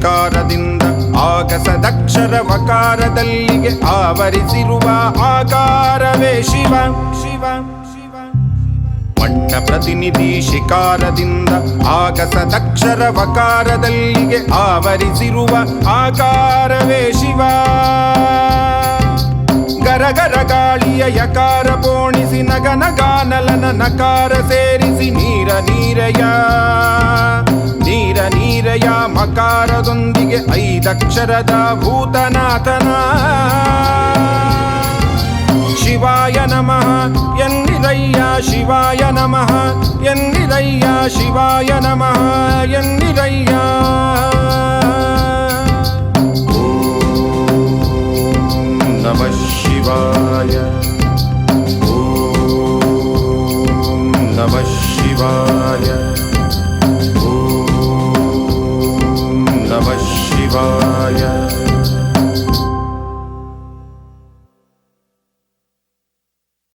ಶಿಕಾರದಿಂದ ಆಗಸದಕ್ಷರ ವಕಾರದಲ್ಲಿಗೆ ಆವರಿಸಿರುವ ಆಕಾರವೇ ಶಿವ ಶಿವ ಶಿವ. ಮಟ್ಟ ಪ್ರತಿನಿಧಿ ಶಿಕಾರದಿಂದ ಆಗಸದಕ್ಷರ ವಕಾರದಲ್ಲಿಗೆ ಆವರಿಸಿರುವ ಆಕಾರವೇ ಶಿವ. ಗರಗರ ಗಾಳಿಯ ಯಕಾರ ಪೋಣಿಸಿ ನಗನಗಾನಲನ ನಕಾರ ಸೇರಿಸಿ ನೀರ ನೀರಯ ನೀರ ನೀರಯ ಮಕಾರದೊಂದಿಗೆ ಐದಕ್ಷರದ ಭೂತನಾಥನ ಶಿವಾಯ ನಮಃ ಎನ್ನಿರಯ್ಯ ಶಿವಾಯ ನಮಃ ಎನ್ನಿರಯ್ಯ ಶಿವಾಯ ನಮಃ ಎನ್ನಿರಯ್ಯ. ನಮಃ ಶಿವಾಯ ಓಂ ನಮಃ ಶಿವಾಯ ಓಂ ನಮಃ ಶಿವಾಯ.